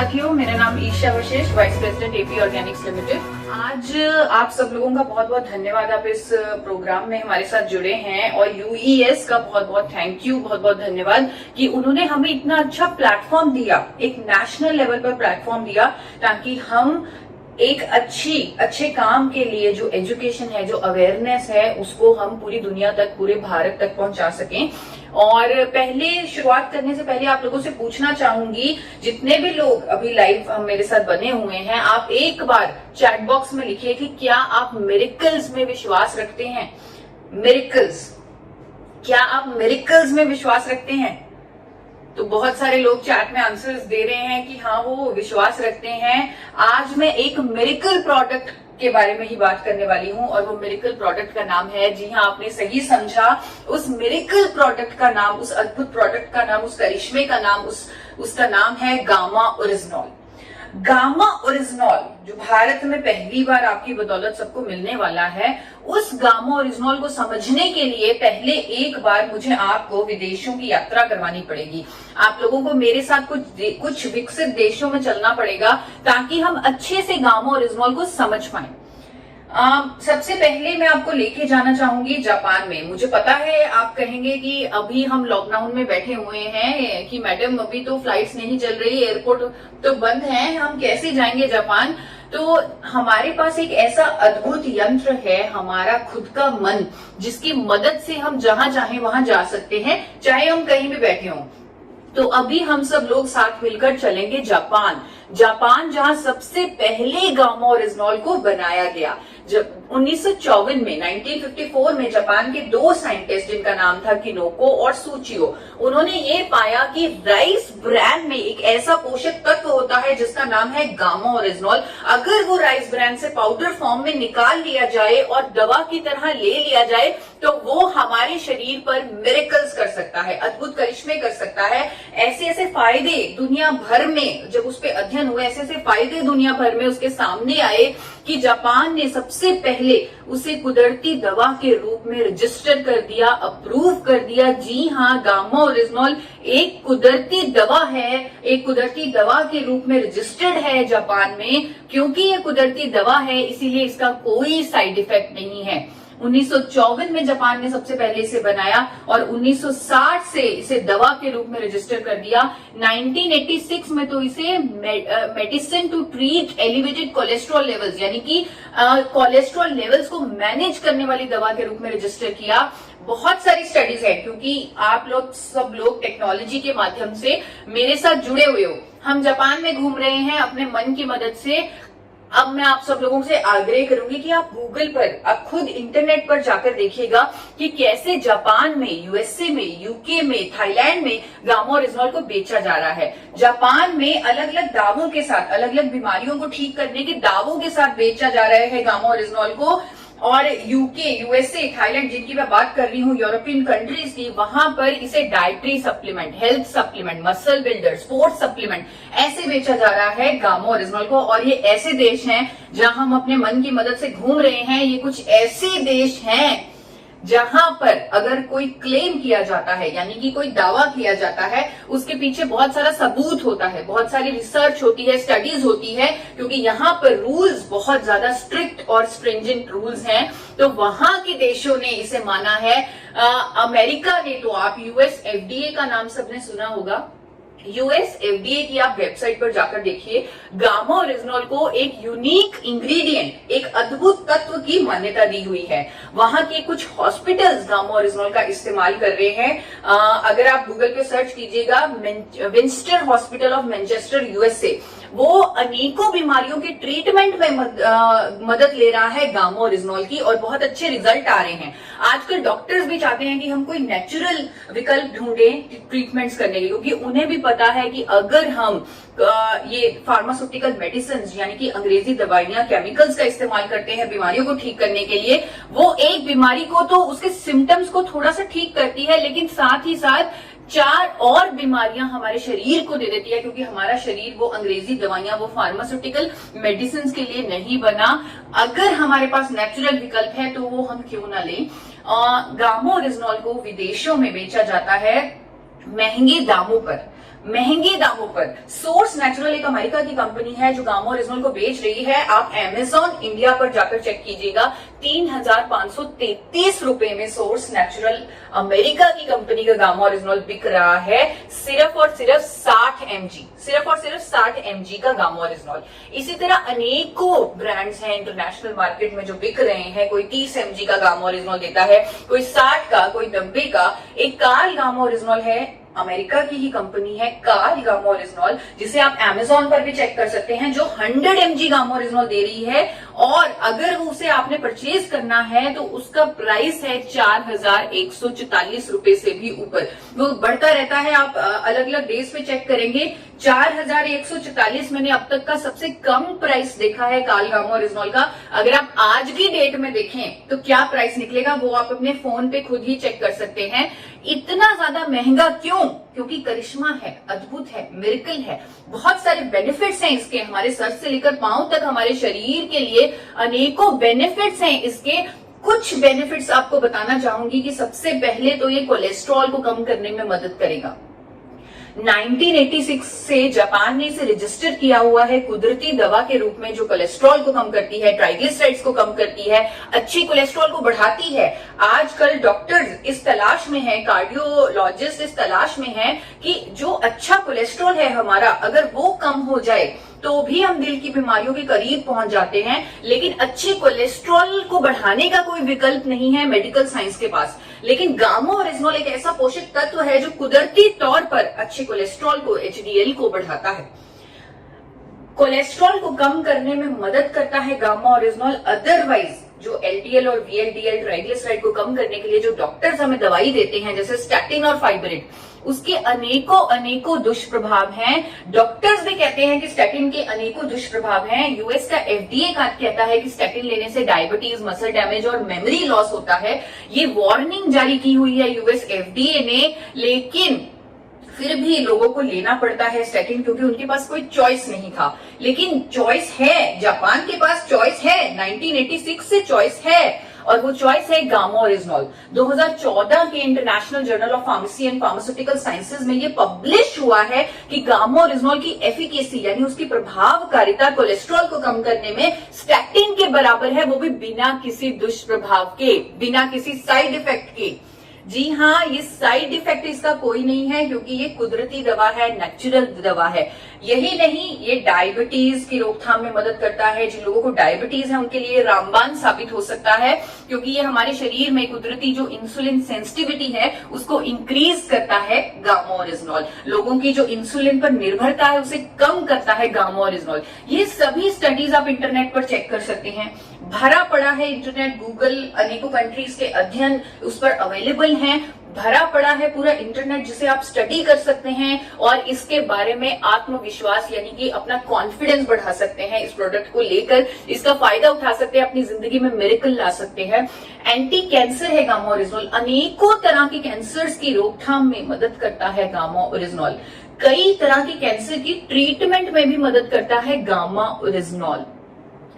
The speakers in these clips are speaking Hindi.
साथियों, मेरा नाम Isha Vashishtha, vice president AP organics limited. आज आप सब लोगों का बहुत बहुत धन्यवाद, आप इस प्रोग्राम में हमारे साथ जुड़े हैं। और यूईएस का बहुत बहुत थैंक यू, बहुत बहुत धन्यवाद कि उन्होंने हमें इतना अच्छा प्लेटफॉर्म दिया, एक नेशनल लेवल पर प्लेटफॉर्म दिया, ताकि हम एक अच्छे काम के लिए जो एजुकेशन है, जो अवेयरनेस है, उसको हम पूरी दुनिया तक, पूरे भारत तक पहुंचा सकें। और पहले शुरुआत करने से पहले आप लोगों से पूछना चाहूंगी, जितने भी लोग अभी लाइव मेरे साथ बने हुए हैं, आप एक बार चैट बॉक्स में लिखिए कि क्या आप मिरेकल्स में विश्वास रखते हैं। मिरेकल्स, क्या आप मिरेकल्स में विश्वास रखते हैं? तो बहुत सारे लोग चैट में आंसर्स दे रहे हैं कि हाँ, वो विश्वास रखते हैं। आज मैं एक मिरेकल प्रोडक्ट के बारे में ही बात करने वाली हूं, और वो मिरेकल प्रोडक्ट का नाम है, जी हाँ, आपने सही समझा, उस मिरेकल प्रोडक्ट का नाम, उस अद्भुत प्रोडक्ट का नाम, उस करिश्मे का नाम, उसका नाम है गामा ओरिजिनॉल। गामा ओरिजिनॉल जो भारत में पहली बार आपकी बदौलत सबको मिलने वाला है, उस गामा ओरिजिनॉल को समझने के लिए पहले एक बार मुझे आपको विदेशों की यात्रा करवानी पड़ेगी। आप लोगों को मेरे साथ कुछ विकसित देशों में चलना पड़ेगा, ताकि हम अच्छे से गामा ओरिजिनॉल को समझ पाए। सबसे पहले मैं आपको लेके जाना चाहूंगी जापान में। मुझे पता है आप कहेंगे कि अभी हम लॉकडाउन में बैठे हुए हैं कि मैडम अभी तो फ्लाइट्स नहीं चल रही, एयरपोर्ट तो बंद है, हम कैसे जाएंगे जापान। तो हमारे पास एक ऐसा अद्भुत यंत्र है, हमारा खुद का मन, जिसकी मदद से हम जहां चाहे वहां जा सकते हैं, चाहे हम कहीं भी बैठे हों। तो अभी हम सब लोग साथ मिलकर चलेंगे जापान, जहां सबसे पहले गामा ओरिजिनॉल को बनाया गया। जब 1954 में 1954 में जापान के दो साइंटिस्ट, जिनका नाम था किनोको और सूचियो, उन्होंने ये पाया कि राइस ब्रैन में एक ऐसा पोषक तत्व होता है जिसका नाम है गामा ओरिजिनॉल। अगर वो राइस ब्रैन से पाउडर फॉर्म में निकाल लिया जाए और दवा की तरह ले लिया जाए, तो वो हमारे शरीर पर मिरेकल्स कर सकता है, अद्भुत करिश्मे कर सकता है। ऐसे ऐसे फायदे दुनिया भर में, जब उस पर अध्ययन हुए, ऐसे ऐसे फायदे दुनिया भर में उसके सामने आए कि जापान ने सबसे पहले उसे कुदरती दवा के रूप में रजिस्टर कर दिया, अप्रूव कर दिया। जी हाँ, गामा ओरिजिनॉल एक कुदरती दवा है, एक कुदरती दवा के रूप में रजिस्टर्ड है जापान में। क्योंकि ये कुदरती दवा है, इसीलिए इसका कोई साइड इफेक्ट नहीं है। 1954 में जापान ने सबसे पहले इसे बनाया और 1960 से इसे दवा के रूप में रजिस्टर कर दिया। 1986 में तो इसे medicine to treat elevated cholesterol levels, यानी कि कोलेस्ट्रॉल लेवल्स को मैनेज करने वाली दवा के रूप में रजिस्टर किया। बहुत सारी स्टडीज है, क्योंकि आप लोग सब लोग टेक्नोलॉजी के माध्यम से मेरे साथ जुड़े हुए हो। हम जापान में घूम रहे हैं अपने मन की मदद से। अब मैं आप सब लोगों से आग्रह करूंगी कि आप गूगल पर, आप खुद इंटरनेट पर जाकर देखिएगा कि कैसे जापान में, यूएसए में, यूके में, थाईलैंड में गामा ओरिजिनॉल को बेचा जा रहा है। जापान में अलग अलग दावों के साथ, अलग अलग बीमारियों को ठीक करने के दावों के साथ बेचा जा रहा है गामा ओरिजिनॉल को। और यूके, यूएसए, थाईलैंड, जिनकी मैं बात कर रही हूँ, यूरोपियन कंट्रीज की, वहां पर इसे dietary supplement, health supplement, muscle builder, sports supplement, ऐसे बेचा जा रहा है गामा ओरिजिनॉल को। और ये ऐसे देश हैं जहां हम अपने मन की मदद से घूम रहे हैं। ये कुछ ऐसे देश हैं जहां पर अगर कोई क्लेम किया जाता है, यानी कि कोई दावा किया जाता है, उसके पीछे बहुत सारा सबूत होता है, बहुत सारी रिसर्च होती है, स्टडीज होती है, क्योंकि यहाँ पर रूल्स बहुत ज्यादा स्ट्रिक्ट और स्ट्रिंजेंट रूल्स हैं। तो वहां के देशों ने इसे माना है। अमेरिका ने तो, आप यूएस एफडीए का नाम सबने सुना होगा, यूएस एफडीए की आप वेबसाइट पर जाकर देखिए, गामा ओरिजिनॉल को एक यूनिक इंग्रेडिएंट, एक अद्भुत तत्व की मान्यता दी हुई है। वहां के कुछ हॉस्पिटल्स गामा ओरिजिनॉल का इस्तेमाल कर रहे हैं। अगर आप गूगल पे सर्च कीजिएगा, विंस्टर हॉस्पिटल ऑफ मैनचेस्टर, यूएसए, वो अनेकों बीमारियों के ट्रीटमेंट में मदद ले रहा है गामा ओरिजिनॉल की, और बहुत अच्छे रिजल्ट आ रहे हैं। आजकल डॉक्टर्स भी चाहते हैं कि हम कोई नेचुरल विकल्प ढूंढें ट्रीटमेंट्स करने के, क्योंकि उन्हें भी पता है कि अगर हम ये फार्मास्यूटिकल मेडिसिन, यानी कि अंग्रेजी दवाइयां, केमिकल्स का इस्तेमाल करते हैं बीमारियों को ठीक करने के लिए, वो एक बीमारी को तो उसके सिम्टम्स को थोड़ा सा ठीक करती है, लेकिन साथ ही साथ 4 और बीमारियां हमारे शरीर को दे देती है, क्योंकि हमारा शरीर वो अंग्रेजी दवाइयां, वो फार्मास्यूटिकल मेडिसिन के लिए नहीं बना। अगर हमारे पास नेचुरल विकल्प है तो वो हम क्यों ना लें। गामा ओरिजिनॉल को विदेशों में बेचा जाता है महंगे दामों पर। महंगे दामों पर। सोर्स नेचुरल एक अमेरिका की कंपनी है जो गामा ओरिजिनल को बेच रही है। आप अमेजॉन इंडिया पर जाकर चेक कीजिएगा, 3,533 रुपए में सोर्स नेचुरल अमेरिका की कंपनी का गामा ओरिजिनल बिक रहा है, सिर्फ और सिर्फ 60 mg, सिर्फ और सिर्फ 60 mg का गामा ओरिजिनल। इसी तरह अनेकों ब्रांड्स हैं इंटरनेशनल मार्केट में जो बिक रहे हैं। कोई 30 mg का गामा ओरिजिनल देता है, कोई 60 का, कोई 90 का। एक कार्ल गामा ओरिजिनल है, अमेरिका की ही कंपनी है कार्ल गामा ओरिजिनल, जिसे आप अमेजॉन पर भी चेक कर सकते हैं, जो 100 mg गामा ओरिजिनल दे रही है। और अगर उसे आपने परचेज करना है तो उसका प्राइस है 4,144 रुपए से भी ऊपर। वो बढ़ता रहता है, आप अलग अलग डेज पे चेक करेंगे। 4,144 मैंने अब तक का सबसे कम प्राइस देखा है कार्ल गामा ओरिजिनल का। अगर आप आज की डेट में देखें तो क्या प्राइस निकलेगा वो आप अपने फोन पे खुद ही चेक कर सकते हैं। इतना ज्यादा महंगा क्यों? क्योंकि करिश्मा है, अद्भुत है, मिरेकल है, बहुत सारे बेनिफिट्स हैं इसके। हमारे सर से लेकर पांव तक हमारे शरीर के लिए अनेकों बेनिफिट्स हैं इसके। कुछ बेनिफिट्स आपको बताना चाहूंगी कि सबसे पहले तो ये कोलेस्ट्रॉल को कम करने में मदद करेगा। 1986 से जापान ने इसे रजिस्टर किया हुआ है कुदरती दवा के रूप में, जो कोलेस्ट्रॉल को कम करती है, ट्राइग्लिसराइड्स को कम करती है, अच्छी कोलेस्ट्रॉल को बढ़ाती है। आजकल डॉक्टर्स इस तलाश में हैं, कार्डियोलॉजिस्ट इस तलाश में हैं कि जो अच्छा कोलेस्ट्रॉल है हमारा, अगर वो कम हो जाए तो भी हम दिल की बीमारियों के करीब पहुंच जाते हैं। लेकिन अच्छे कोलेस्ट्रॉल को बढ़ाने का कोई विकल्प नहीं है मेडिकल साइंस के पास। लेकिन गामा ओरिजिनल एक ऐसा पोषक तत्व है जो कुदरती तौर पर अच्छे कोलेस्ट्रॉल को, एचडीएल को बढ़ाता है, कोलेस्ट्रॉल को कम करने में मदद करता है गामा ओरिजिनल। अदरवाइज जो एलडीएल और वीएलडीएल ट्राइग्लिसराइड को कम करने के लिए जो डॉक्टर्स हमें दवाई देते हैं, जैसे स्टैटिन और फाइबरिन, उसके अनेकों दुष्प्रभाव हैं। डॉक्टर्स भी कहते हैं कि स्टैटिन के अनेकों दुष्प्रभाव हैं। यूएस का एफडीए कहता है कि स्टैटिन लेने से डायबिटीज, मसल डैमेज और मेमोरी लॉस होता है। ये वार्निंग जारी की हुई है यूएस एफडीए ने, लेकिन फिर भी लोगों को लेना पड़ता है स्टैटिन, क्योंकि उनके पास कोई चॉइस नहीं था। लेकिन चॉइस है, जापान के पास चॉइस है, 1986 से चॉइस है, और वो चॉइस है गामा ओरिजिनल। 2014 के international journal of pharmacy and pharmaceutical sciences में ये पब्लिश हुआ है कि गामा ओरिजिनल की एफिकेसी यानी उसकी प्रभावकारिता कोलेस्ट्रॉल को कम करने में स्टैटिन के बराबर है, वो भी बिना किसी दुष्प्रभाव के, बिना किसी साइड इफेक्ट के। जी हाँ, ये साइड इफेक्ट इसका कोई नहीं है, क्योंकि ये कुदरती दवा है, नेचुरल दवा है। यही नहीं, ये डायबिटीज की रोकथाम में मदद करता है। जिन लोगों को डायबिटीज है उनके लिए रामबाण साबित हो सकता है, क्योंकि ये हमारे शरीर में कुदरती जो इंसुलिन सेंसिटिविटी है उसको इंक्रीज करता है गामा ओरिजिनल। लोगों की जो इंसुलिन पर निर्भरता है उसे कम करता है गामा ओरिजिनल। ये सभी स्टडीज आप इंटरनेट पर चेक कर सकते हैं, भरा पड़ा है इंटरनेट, गूगल, अनेकों कंट्रीज के अध्ययन उस पर अवेलेबल हैं, भरा पड़ा है पूरा इंटरनेट, जिसे आप स्टडी कर सकते हैं और इसके बारे में आत्मविश्वास यानी कि अपना कॉन्फिडेंस बढ़ा सकते हैं। इस प्रोडक्ट को लेकर इसका फायदा उठा सकते हैं, अपनी जिंदगी में मिरेकल ला सकते हैं। एंटी कैंसर है गामा ओरिजिनल, अनेकों तरह के कैंसर्स की रोकथाम में मदद करता है गामा ओरिजिनल। कई तरह के कैंसर की ट्रीटमेंट में भी मदद करता है गामा ओरिजिनल।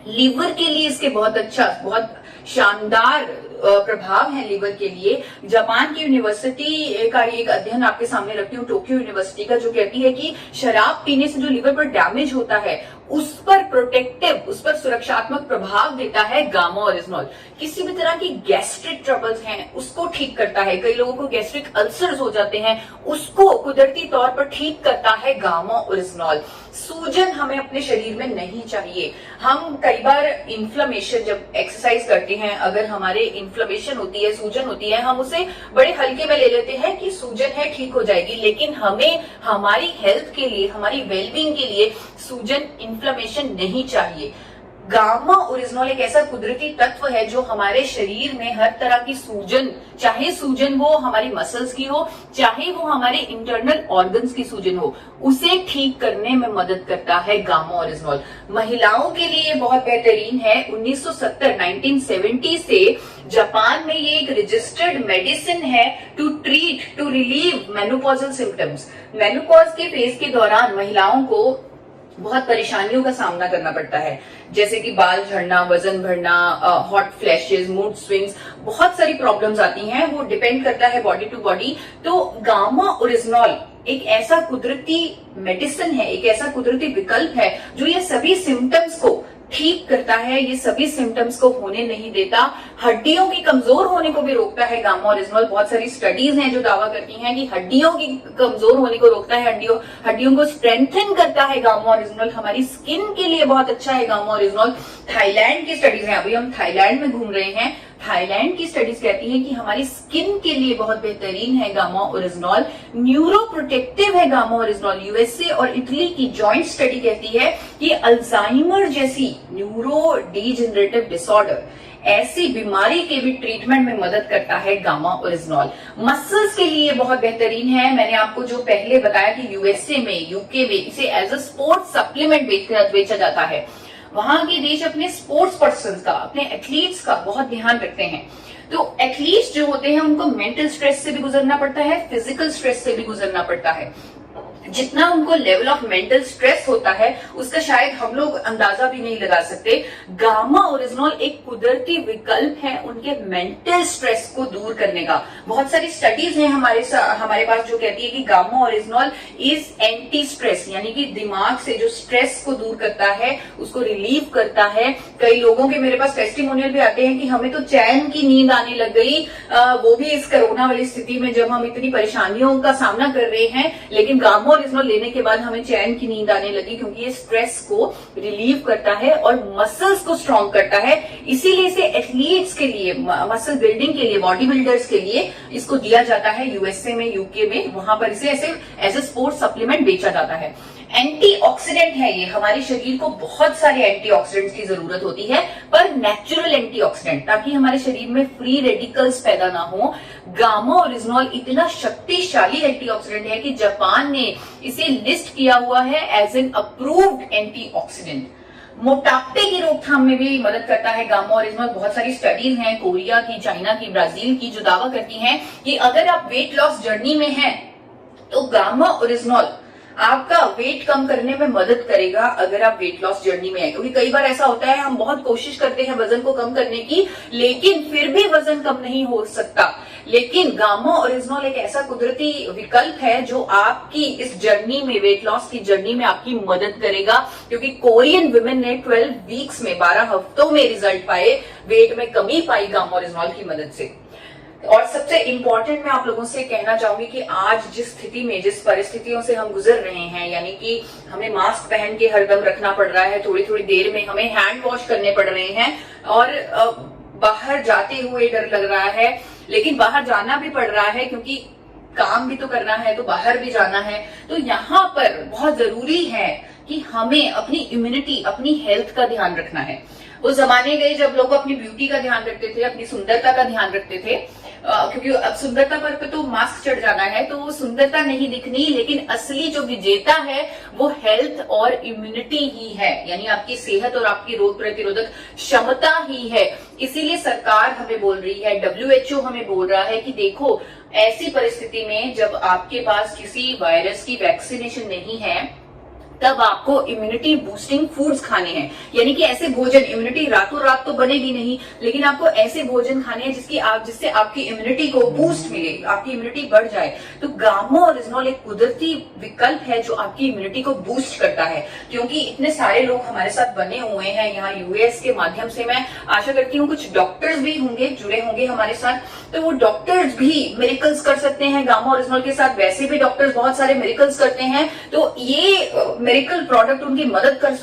लीवर के लिए इसके बहुत अच्छा, बहुत शानदार प्रभाव है लीवर के लिए। जापान की यूनिवर्सिटी का एक अध्ययन आपके सामने रखती हूँ, टोक्यो यूनिवर्सिटी का, जो कहती है कि शराब पीने से जो लीवर पर डैमेज होता है उस पर प्रोटेक्टिव, उस पर सुरक्षात्मक प्रभाव देता है गामा ओरिजिनल। किसी भी तरह की गैस्ट्रिक ट्रबल्स हैं उसको ठीक करता है। कई लोगों को गैस्ट्रिक अल्सर्स हो जाते हैं, उसको कुदरती तौर पर ठीक करता है गामा ओरिजिनल। सूजन हमें अपने शरीर में नहीं चाहिए। हम कई बार इन्फ्लेमेशन, जब एक्सरसाइज करते हैं, अगर हमारे इन्फ्लेमेशन होती है, सूजन होती है, हम उसे बड़े हल्के में ले लेते हैं कि सूजन है, ठीक हो जाएगी। लेकिन हमें हमारी हेल्थ के लिए, हमारी वेलबींग के लिए सूजन, इन्फ्लेमेशन नहीं चाहिए। गामा ओरिजिनल एक ऐसा कुदरती तत्व है जो हमारे शरीर में हर तरह की सूजन, चाहे सूजन वो हमारी मसल्स की हो, चाहे वो हमारे इंटरनल ऑर्गन्स की सूजन हो, उसे ठीक करने में मदद करता है गामा ओरिजिनल। महिलाओं के लिए बहुत बेहतरीन है। 1970 से जापान में ये एक रजिस्टर्ड मेडिसिन है to treat, to relieve menopausal symptoms. Menopause के फेज के दौरान महिलाओं को बहुत परेशानियों का सामना करना पड़ता है, जैसे कि बाल झड़ना, वजन बढ़ना, हॉट फ्लैशेस, मूड स्विंग्स, बहुत सारी प्रॉब्लम्स आती हैं। वो डिपेंड करता है बॉडी टू बॉडी। तो गामा ओरिजिनल एक ऐसा कुदरती मेडिसिन है, एक ऐसा कुदरती विकल्प है जो ये सभी सिम्टम्स को ठीक करता है, ये सभी सिम्टम्स को होने नहीं देता, हड्डियों की कमजोर होने को भी रोकता है गामा ओरिजिनल। बहुत सारी स्टडीज हैं जो दावा करती हैं कि हड्डियों की कमजोर होने को रोकता है, हड्डियों को स्ट्रेंथन करता है गामा ओरिजिनल। हमारी स्किन के लिए बहुत अच्छा है गामा ओरिजिनल। थाईलैंड की स्टडीज है, अभी हम थाईलैंड में घूम रहे हैं, थाईलैंड की स्टडीज कहती है कि हमारी स्किन के लिए बहुत बेहतरीन है गामा ओरिजिनल। न्यूरो प्रोटेक्टिव है गामा ओरिजिनल। यूएसए और इटली की जॉइंट स्टडी कहती है कि अल्जाइमर जैसी न्यूरो डीजेनरेटिव डिसऑर्डर, ऐसी बीमारी के भी ट्रीटमेंट में मदद करता है गामा ओरिजिनल। मसल्स के लिए बहुत बेहतरीन है। मैंने आपको जो पहले बताया कि यूएसए में, यूके में इसे एज अ स्पोर्ट्स सप्लीमेंट बेचा जाता है। वहां के देश अपने स्पोर्ट्स पर्सन का, अपने एथलीट्स का बहुत ध्यान रखते हैं। तो एथलीट्स जो होते हैं उनको मेंटल स्ट्रेस से भी गुजरना पड़ता है, फिजिकल स्ट्रेस से भी गुजरना पड़ता है। जितना उनको लेवल ऑफ मेंटल स्ट्रेस होता है उसका शायद हम लोग अंदाजा भी नहीं लगा सकते। गामा ओरिजिनल एक कुदरती विकल्प है उनके मेंटल स्ट्रेस को दूर करने का। बहुत सारी स्टडीज हैं हमारे पास जो कहती है कि gamma original is anti stress, यानी कि दिमाग से जो स्ट्रेस को दूर करता है, उसको रिलीव करता है। कई लोगों के मेरे पास टेस्टिमोनियल भी आते हैं कि हमें तो चैन की नींद आने लग गई, वो भी इस कोरोना वाली स्थिति में जब हम इतनी परेशानियों का सामना कर रहे हैं, लेकिन गामा ओरिजिनल लेने के बाद हमें चैन की नींद आने लगी, क्योंकि ये स्ट्रेस को रिलीव करता है और मसल्स को स्ट्रॉन्ग करता है। इसीलिए इसे एथलीट्स के लिए, मसल बिल्डिंग के लिए, बॉडी बिल्डर्स के लिए इसको दिया जाता है। यूएसए में, यूके में, वहां पर इसे ऐसे एज ए स्पोर्ट्स सप्लीमेंट बेचा जाता है। एंटीऑक्सीडेंट है ये, हमारे शरीर को बहुत सारे एंटीऑक्सीडेंट्स की जरूरत होती है, पर नेचुरल एंटीऑक्सीडेंट, ताकि हमारे शरीर में फ्री रेडिकल्स पैदा ना हो। गामा ओरिजिनल इतना शक्तिशाली एंटीऑक्सीडेंट है कि जापान ने इसे लिस्ट किया हुआ है एज एन अप्रूव्ड एंटीऑक्सीडेंट। मोटापे की रोकथाम में भी मदद करता है गामा ओरिजिनल। बहुत सारी स्टडीज हैं कोरिया की, चाइना की, ब्राजील की, जो दावा करती हैं कि अगर आप वेट लॉस जर्नी में हैं तो गामा ओरिजिनल आपका वेट कम करने में मदद करेगा। अगर आप वेट लॉस जर्नी में है, क्योंकि कई बार ऐसा होता है हम बहुत कोशिश करते हैं वजन को कम करने की, लेकिन फिर भी वजन कम नहीं हो सकता। लेकिन गामा ओरिजिनल एक ऐसा कुदरती विकल्प है जो आपकी इस जर्नी में, वेट लॉस की जर्नी में आपकी मदद करेगा। क्योंकि कोरियन वुमेन ने 12 वीक्स में, 12 हफ्तों में रिजल्ट पाए, वेट में कमी पाई गामा ओरिजिनल की मदद से। और सबसे इंपॉर्टेंट मैं आप लोगों से कहना चाहूंगी कि आज जिस स्थिति में, जिस परिस्थितियों से हम गुजर रहे हैं, यानी कि हमें मास्क पहन के हरदम रखना पड़ रहा है, थोड़ी थोड़ी देर में हमें हैंड वॉश करने पड़ रहे हैं, और बाहर जाते हुए डर लग रहा है, लेकिन बाहर जाना भी पड़ रहा है क्योंकि काम भी तो करना है, तो बाहर भी जाना है। तो यहाँ पर बहुत जरूरी है कि हमें अपनी इम्यूनिटी, अपनी हेल्थ का ध्यान रखना है। वो जमाने गए जब लोग अपनी ब्यूटी का ध्यान रखते थे, अपनी सुंदरता का ध्यान रखते थे, क्योंकि अब सुंदरता पर तो मास्क चढ़ जाना है, तो वो सुंदरता नहीं दिखनी, लेकिन असली जो विजेता है वो हेल्थ और इम्यूनिटी ही है, यानी आपकी सेहत और आपकी रोग प्रतिरोधक क्षमता ही है। इसीलिए सरकार हमें बोल रही है, WHO हमें बोल रहा है कि देखो, ऐसी परिस्थिति में जब आपके पास किसी वायरस की वैक्सीनेशन नहीं है, तब आपको इम्यूनिटी बूस्टिंग फूड्स खाने हैं। यानी कि ऐसे भोजन, इम्यूनिटी रातों रात तो बनेगी नहीं, लेकिन आपको ऐसे भोजन खाने हैं जिससे आपकी इम्यूनिटी को बूस्ट मिले, आपकी इम्यूनिटी बढ़ जाए। तो गामा ओरिजिनल एक कुदरती विकल्प है जो आपकी इम्यूनिटी को बूस्ट करता है। क्योंकि इतने सारे लोग हमारे साथ बने हुए हैं यहाँ यूएस के माध्यम से, मैं आशा करती हूँ कुछ डॉक्टर्स भी होंगे, जुड़े होंगे हमारे साथ, तो वो डॉक्टर्स भी मिरेकल्स कर सकते हैं गामा ओरिजिनल के साथ। वैसे भी डॉक्टर्स बहुत सारे मिरेकल्स करते हैं, तो ये मिरेकल प्रोडक्ट उनकी मदद कर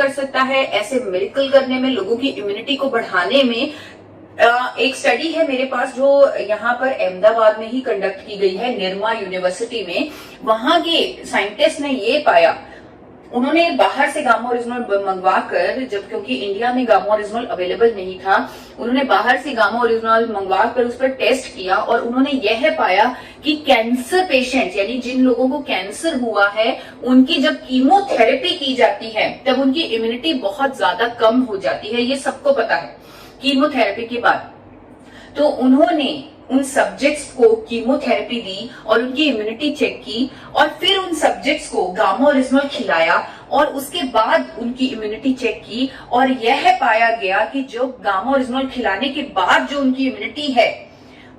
सकता है, ऐसे मिरेकल करने में, लोगों की इम्यूनिटी को बढ़ाने में। एक स्टडी है मेरे पास जो यहाँ पर अहमदाबाद में ही कंडक्ट की गई है, निर्मा यूनिवर्सिटी में। वहां के साइंटिस्ट ने ये पाया, उन्होंने बाहर से गामा ओरिजिनल मंगवाकर, जब क्योंकि इंडिया में गामा ओरिजिनल अवेलेबल नहीं था, उन्होंने बाहर से गामा ओरिजिनल मंगवाकर उस पर टेस्ट किया, और उन्होंने यह पाया कि कैंसर पेशेंट, यानी जिन लोगों को कैंसर हुआ है, उनकी जब कीमोथेरेपी की जाती है तब उनकी इम्यूनिटी बहुत ज्यादा कम हो जाती है। ये सबको पता है कीमोथेरेपी के बाद। तो उन्होंने उन सब्जेक्ट्स को कीमोथेरेपी दी और उनकी इम्यूनिटी चेक की, और फिर उन सब्जेक्ट्स को गामा ओरिजिनल खिलाया और उसके बाद उनकी इम्यूनिटी चेक की, और यह पाया गया कि जो गामा ओरिजिनल खिलाने के बाद जो उनकी इम्यूनिटी है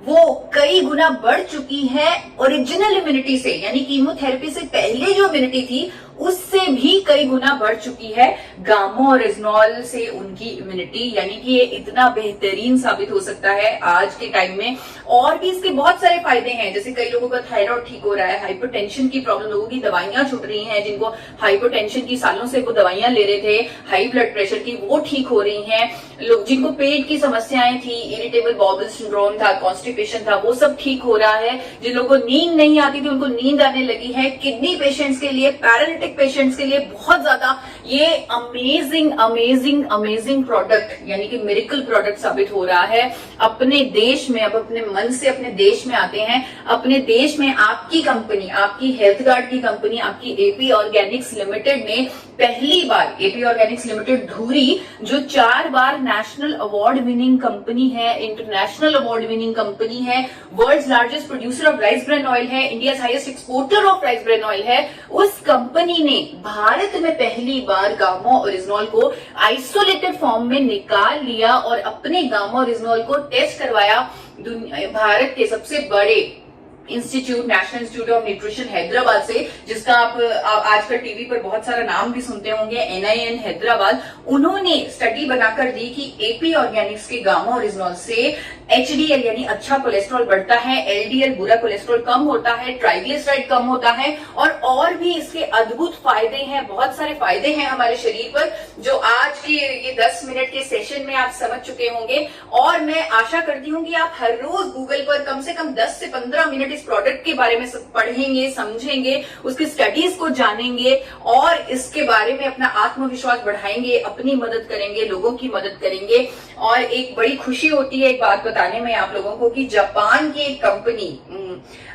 वो कई गुना बढ़ चुकी है ओरिजिनल इम्यूनिटी से, यानी कीमोथेरेपी से पहले जो इम्यूनिटी थी उससे भी कई गुना बढ़ चुकी है गामा ओरिजिनॉल से उनकी इम्यूनिटी। यानी कि ये इतना बेहतरीन साबित हो सकता है आज के टाइम में। और भी इसके बहुत सारे फायदे हैं, जैसे कई लोगों का थायराइड ठीक हो रहा है, हाइपरटेंशन की प्रॉब्लम, लोगों की दवाइयां छूट रही हैं, जिनको हाइपरटेंशन की सालों से वो दवाइयां ले रहे थे, हाई ब्लड प्रेशर की, वो ठीक हो रही हैं। लोग जिनको पेट की समस्याएं थी, इरिटेबल बाउल सिंड्रोम था, कॉन्स्टिपेशन था, वो सब ठीक हो रहा है। जिन लोगों को नींद नहीं आती थी उनको नींद आने लगी है। किडनी पेशेंट्स के लिए, पैरालिटिक पेशेंट्स के लिए बहुत ज्यादा ये अमेजिंग अमेजिंग अमेजिंग प्रोडक्ट यानी कि मिरेकल प्रोडक्ट साबित हो रहा है अपने देश में। अब अपने मन से अपने देश में आते हैं। अपने देश में आपकी कंपनी, आपकी हेल्थ गार्ड की कंपनी, आपकी एपी ऑर्गेनिक्स लिमिटेड ने पहली बार, एपी ऑर्गेनिक्स लिमिटेड धुरी, जो 4 बार नेशनल अवार्ड विनिंग कंपनी है, इंटरनेशनल अवार्ड विनिंग कंपनी है, world's largest producer of rice bran oil है, India highest exporter of rice bran oil है, उस कंपनी ने भारत में पहली बार गामा ओरिजिनॉल को आइसोलेटेड फॉर्म में निकाल लिया और अपने गामा ओरिजिनॉल को टेस्ट करवाया भारत के सबसे बड़े institute, national institute of nutrition Hyderabad से, जिसका आप आजकल टीवी पर बहुत सारा नाम भी सुनते होंगे, NIN हैदराबाद। उन्होंने स्टडी बनाकर दी कि एपी ऑर्गेनिक्स के गामा ओरिजिनॉल से HDL यानी अच्छा कोलेस्ट्रॉल बढ़ता है, LDL बुरा कोलेस्ट्रॉल कम होता है, ट्राइग्लिसराइड कम होता है, और भी इसके अद्भुत फायदे हैं, बहुत सारे फायदे हैं हमारे शरीर पर, जो आज के ये 10 मिनट के सेशन में आप समझ चुके होंगे। और मैं आशा करती हूँ कि आप हर रोज गूगल पर कम से कम 10 से 15 मिनट इस प्रोडक्ट के बारे में पढ़ेंगे, समझेंगे, उसकी स्टडीज को जानेंगे और इसके बारे में अपना आत्मविश्वास बढ़ाएंगे, अपनी मदद करेंगे, लोगों की मदद करेंगे। और एक बड़ी खुशी होती है एक बात बताने में आप लोगों को कि जापान की एक कंपनी,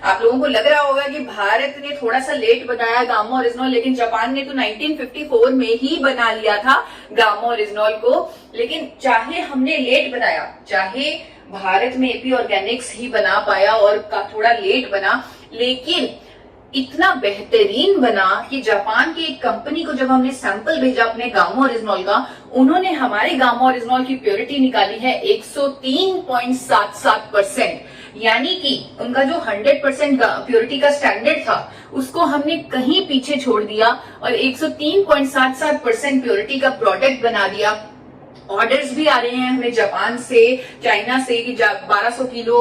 आप लोगों को लग रहा होगा कि भारत ने थोड़ा सा लेट बनाया गामा ओरिजिनॉल, लेकिन जापान ने तो 1954 में ही बना लिया था गामा ओरिजिनॉल को। लेकिन चाहे हमने लेट बनाया, चाहे भारत में एपी ऑर्गेनिक्स ही बना पाया और थोड़ा लेट बना, लेकिन इतना बेहतरीन बना कि जापान की एक कंपनी को जब हमने सैंपल भेजा अपने गामा ओरिजिनॉल का, उन्होंने हमारे गामा ओरिजिनॉल की प्योरिटी निकाली है 103.77%। यानी कि उनका जो 100% प्योरिटी का स्टैंडर्ड था उसको हमने कहीं पीछे छोड़ दिया और 103.77% प्योरिटी का प्रोडक्ट बना दिया। ऑर्डर्स भी आ रहे हैं हमें जापान से, चाइना से कि 1200 किलो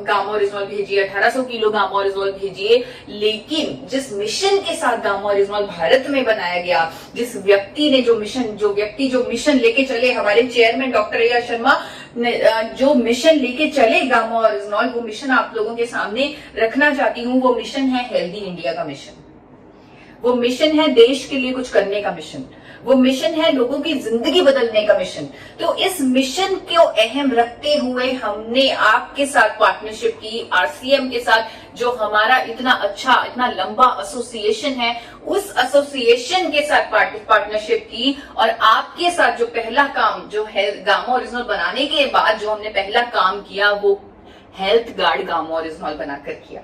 गामा ओरिजिनॉल भेजिए, 1800 किलो गामा ओरिजिनॉल भेजिए। लेकिन जिस मिशन के साथ गामा ओरिजिनॉल भारत में बनाया गया, जिस व्यक्ति ने जो मिशन लेके चले, हमारे चेयरमैन डॉक्टर A.R. शर्मा जो मिशन लेके चले गामा ओरिजिनॉल, वो मिशन आप लोगों के सामने रखना चाहती हूँ। वो मिशन है हेल्दी इंडिया का मिशन, वो मिशन है देश के लिए कुछ करने का मिशन, वो मिशन है लोगों की जिंदगी बदलने का मिशन। तो इस मिशन को अहम रखते हुए हमने आपके साथ पार्टनरशिप की, RCM के साथ, जो हमारा इतना अच्छा, इतना लंबा एसोसिएशन है, उस एसोसिएशन के साथ पार्टनरशिप की। और आपके साथ जो पहला काम, जो है गामा ओरिजिनॉल बनाने के बाद जो हमने पहला काम किया, वो हेल्थ गार्ड गामा ओरिजिनॉल बनाकर किया।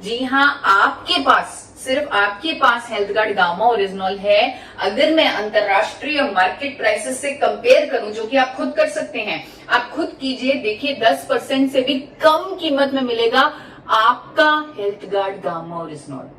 जी हाँ, आपके पास, सिर्फ आपके पास हेल्थ गार्ड गामा ओरिजिनॉल है। अगर मैं अंतरराष्ट्रीय मार्केट प्राइसेस से कंपेयर करूं, जो कि आप खुद कर सकते हैं, आप खुद कीजिए, देखिए 10% से भी कम कीमत में मिलेगा आपका हेल्थ गार्ड गामा ओरिजिनॉल।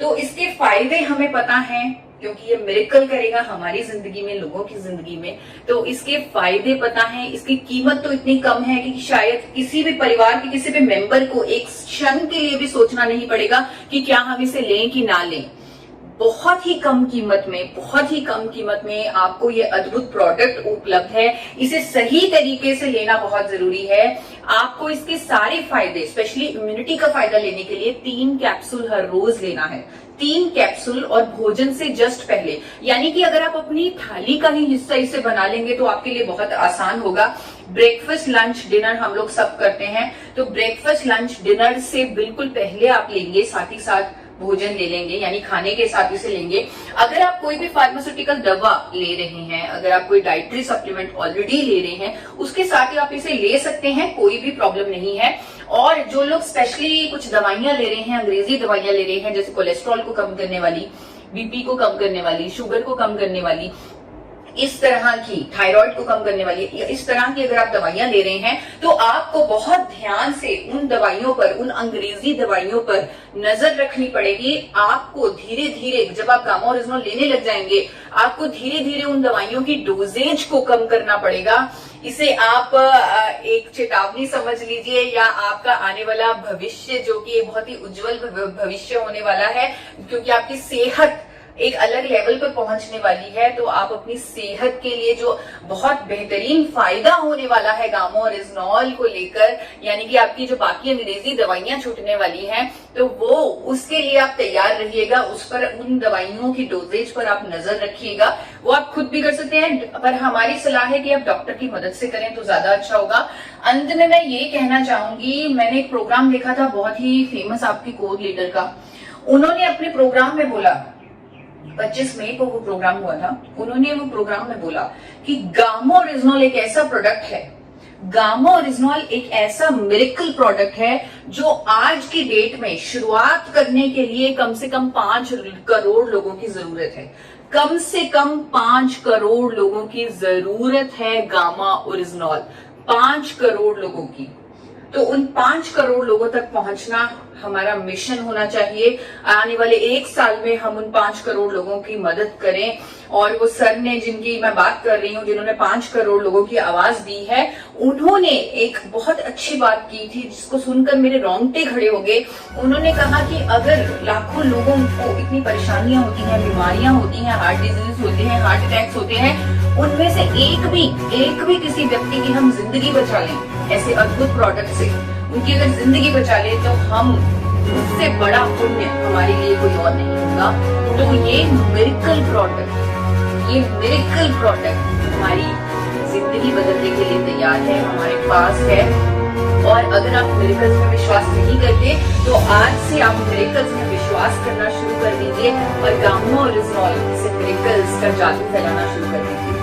तो इसके फायदे हमें पता हैं, क्योंकि ये मिरेकल करेगा हमारी जिंदगी में, लोगों की जिंदगी में। तो इसके फायदे पता है, इसकी कीमत तो इतनी कम है कि शायद किसी भी परिवार के किसी भी मेंबर को एक क्षण के लिए भी सोचना नहीं पड़ेगा कि क्या हम इसे लें कि ना लें। बहुत ही कम कीमत में, बहुत ही कम कीमत में आपको ये अद्भुत प्रोडक्ट उपलब्ध है। इसे सही तरीके से लेना बहुत जरूरी है। आपको इसके सारे फायदे, स्पेशली इम्यूनिटी का फायदा लेने के लिए 3 कैप्सूल हर रोज लेना है। 3 कैप्सूल और भोजन से जस्ट पहले, यानी कि अगर आप अपनी थाली का ही हिस्सा इसे बना लेंगे तो आपके लिए बहुत आसान होगा। ब्रेकफास्ट, लंच, डिनर हम लोग सब करते हैं, तो ब्रेकफास्ट, लंच, डिनर से बिल्कुल पहले आप लेंगे, साथ ही साथ भोजन ले लेंगे, यानी खाने के साथ इसे लेंगे। अगर आप कोई भी फार्मास्यूटिकल दवा ले रहे हैं, अगर आप कोई डाइटरी सप्लीमेंट ऑलरेडी ले रहे हैं, उसके साथ ही आप इसे ले सकते हैं, कोई भी प्रॉब्लम नहीं है। और जो लोग स्पेशली कुछ दवाइयां ले रहे हैं, अंग्रेजी दवाइयां ले रहे हैं, जैसे कोलेस्ट्रॉल को कम करने वाली, BP को कम करने वाली, शुगर को कम करने वाली, इस तरह की थायराइड को कम करने वाली इस तरह की अगर आप दवाइयां ले रहे हैं तो आपको बहुत ध्यान से उन दवाइयों पर, उन अंग्रेजी दवाइयों पर नजर रखनी पड़ेगी। आपको धीरे धीरे जब आप गामा ओरिजिनल लेने लग जाएंगे, आपको धीरे धीरे उन दवाइयों की डोजेज को कम करना पड़ेगा। इसे आप एक चेतावनी समझ लीजिए, या आपका आने वाला भविष्य जो कि एक बहुत ही उज्जवल भविष्य होने वाला है, क्योंकि आपकी सेहत एक अलग लेवल पर पहुंचने वाली है। तो आप अपनी सेहत के लिए जो बहुत बेहतरीन फायदा होने वाला है गामा ओरिजिनॉल को लेकर, यानी कि आपकी जो बाकी अंग्रेजी दवाइयां छूटने वाली हैं, तो वो उसके लिए आप तैयार रहिएगा। उस पर, उन दवाइयों की डोजेज पर आप नजर रखिएगा। वो आप खुद भी कर सकते हैं, पर हमारी सलाह है कि आप डॉक्टर की मदद से करें तो ज्यादा अच्छा होगा। अंत में मैं ये कहना चाहूंगी, मैंने एक प्रोग्राम देखा था बहुत ही फेमस आपकी कोर लीडर का। उन्होंने अपने प्रोग्राम में बोला, 25 मई को वो प्रोग्राम हुआ था, उन्होंने वो प्रोग्राम में बोला कि गामा ओरिजिनॉल एक ऐसा प्रोडक्ट है, गामा ओरिजिनॉल एक ऐसा मिरेकल प्रोडक्ट है जो आज की डेट में शुरुआत करने के लिए कम से कम 5 करोड़ लोगों की जरूरत है। कम से कम 5 करोड़ लोगों की जरूरत है गामा ओरिजिनॉल, 5 करोड़ लोगों की। तो उन 5 करोड़ लोगों तक पहुंचना हमारा मिशन होना चाहिए। आने वाले 1 साल में हम उन 5 करोड़ लोगों की मदद करें। और वो सर ने, जिनकी मैं बात कर रही हूँ, जिन्होंने 5 करोड़ लोगों की आवाज दी है, उन्होंने एक बहुत अच्छी बात की थी जिसको सुनकर मेरे रोंगटे खड़े हो गए। उन्होंने कहा कि अगर लाखों लोगों को इतनी परेशानियां होती हैं, बीमारियां होती हैं, हार्ट डिजीज होते हैं, हार्ट अटैक्स होते हैं, उनमें से एक भी किसी व्यक्ति की हम जिंदगी बचा लें ऐसे अद्भुत प्रोडक्ट से, उनकी अगर जिंदगी बचा ले, तो हम, उससे बड़ा पुण्य हमारे लिए कोई और नहीं होगा। तो ये मिरेकल प्रोडक्ट हमारी जिंदगी बदलने के लिए तैयार है, हमारे पास है। और अगर आप मिरेकल्स में विश्वास नहीं करते, तो आज से आप मिरेकल्स में विश्वास करना शुरू कर दीजिए और गामा ओरिजिनॉल से मिरेकल्स का जादू फैलाना शुरू कर दीजिए।